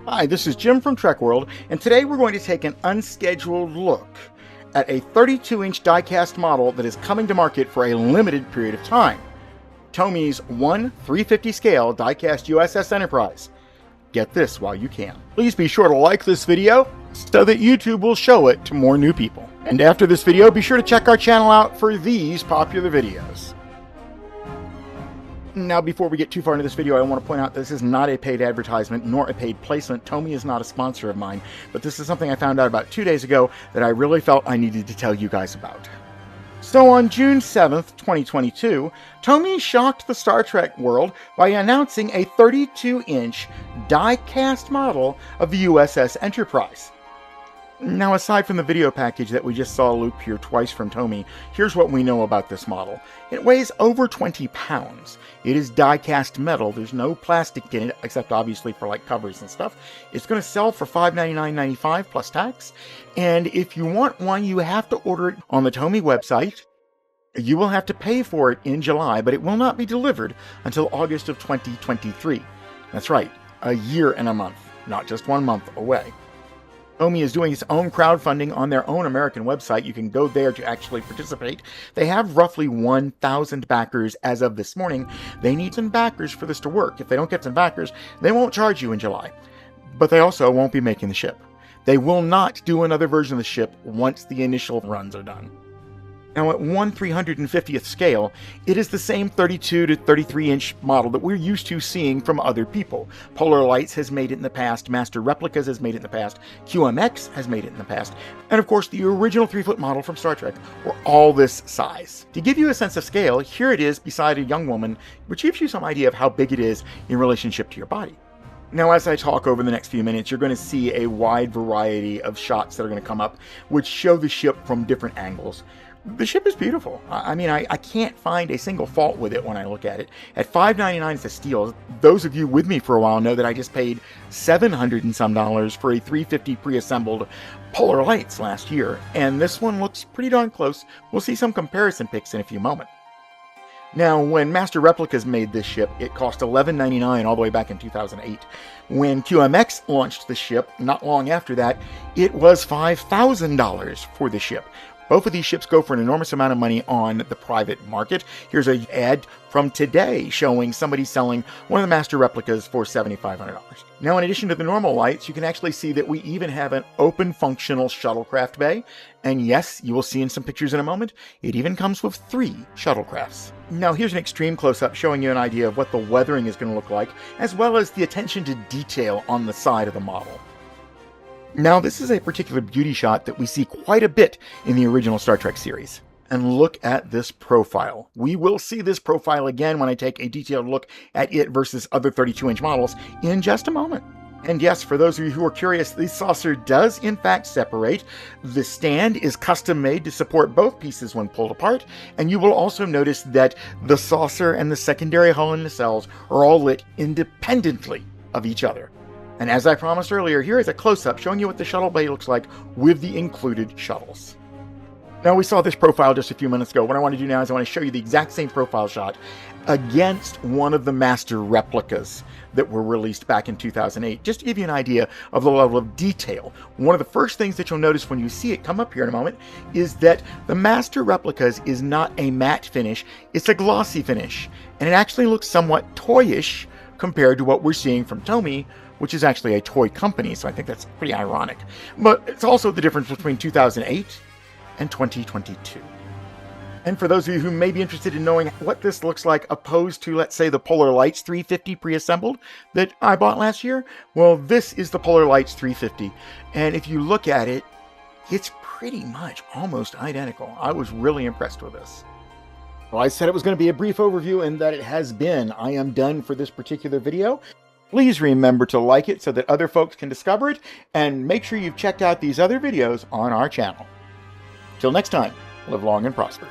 Hi, this is Jim from Trek World, and today we're going to take an unscheduled look at a 32-inch die-cast model that is coming to market for a limited period of time. Tomy's 1/350 scale die-cast USS Enterprise. Get this while you can. Please be sure to like this video so that YouTube will show it to more new people. And after this video, be sure to check our channel out for these popular videos. Now, before we get too far into this video, I want to point out this is not a paid advertisement nor a paid placement. Tomy is not a sponsor of mine, but this is something I found out about 2 days ago that I really felt I needed to tell you guys about. So on June 7th, 2022, Tomy shocked the Star Trek world by announcing a 32-inch die-cast model of the USS Enterprise. Now, aside from the video package that we just saw loop here twice from Tomy, here's what we know about this model. It weighs over 20 pounds. It is die-cast metal. There's no plastic in it, except obviously for like covers and stuff. It's going to sell for $599.95 plus tax. And if you want one, you have to order it on the Tomy website. You will have to pay for it in July, but it will not be delivered until August of 2023. That's right, a year and a month, not just 1 month away. Tomy is doing its own crowdfunding on their own American website. You can go there to actually participate. They have roughly 1,000 backers as of this morning. They need some backers for this to work. If they don't get some backers, they won't charge you in July. But they also won't be making the ship. They will not do another version of the ship once the initial runs are done. Now, at 1/350th scale, it is the same 32 to 33-inch model that we're used to seeing from other people. Polar Lights has made it in the past, Master Replicas has made it in the past, QMX has made it in the past, and of course the original 3-foot model from Star Trek were all this size. To give you a sense of scale, here it is beside a young woman, which gives you some idea of how big it is in relationship to your body. Now, as I talk over the next few minutes, you're going to see a wide variety of shots that are going to come up, which show the ship from different angles. The ship is beautiful. I mean, I can't find a single fault with it when I look at it. At $599, it's a steal. Those of you with me for a while know that I just paid $700 and some for a 350 pre-assembled Polar Lights last year, and this one looks pretty darn close. We'll see some comparison pics in a few moments. Now, when Master Replicas made this ship, it cost $1199 all the way back in 2008. When QMX launched the ship, not long after that, it was $5,000 for the ship. Both of these ships go for an enormous amount of money on the private market. Here's an ad from today showing somebody selling one of the Master Replicas for $7,500. Now, in addition to the normal lights, you can actually see that we even have an open functional shuttlecraft bay. And yes, you will see in some pictures in a moment, it even comes with 3 shuttlecrafts. Now, here's an extreme close-up showing you an idea of what the weathering is going to look like, as well as the attention to detail on the side of the model. Now, this is a particular beauty shot that we see quite a bit in the original Star Trek series. And look at this profile. We will see this profile again when I take a detailed look at it versus other 32-inch models in just a moment. And yes, for those of you who are curious, the saucer does in fact separate. The stand is custom made to support both pieces when pulled apart, and you will also notice that the saucer and the secondary hull and nacelles are all lit independently of each other. And as I promised earlier, here is a close-up showing you what the shuttle bay looks like with the included shuttles. Now, we saw this profile just a few minutes ago. What I want to do now is I want to show you the exact same profile shot against one of the Master Replicas that were released back in 2008, just to give you an idea of the level of detail. One of the first things that you'll notice when you see it come up here in a moment is that the Master Replicas is not a matte finish, it's a glossy finish. And it actually looks somewhat toyish compared to what we're seeing from Tomy, which is actually a toy company, so I think that's pretty ironic. But it's also the difference between 2008 and 2022. And for those of you who may be interested in knowing what this looks like opposed to, let's say, the Polar Lights 350 pre-assembled that I bought last year, well, this is the Polar Lights 350. And if you look at it, it's pretty much almost identical. I was really impressed with this. Well, I said it was going to be a brief overview, and that it has been. I am done for this particular video. Please remember to like it so that other folks can discover it, and make sure you've checked out these other videos on our channel. Till next time, live long and prosper.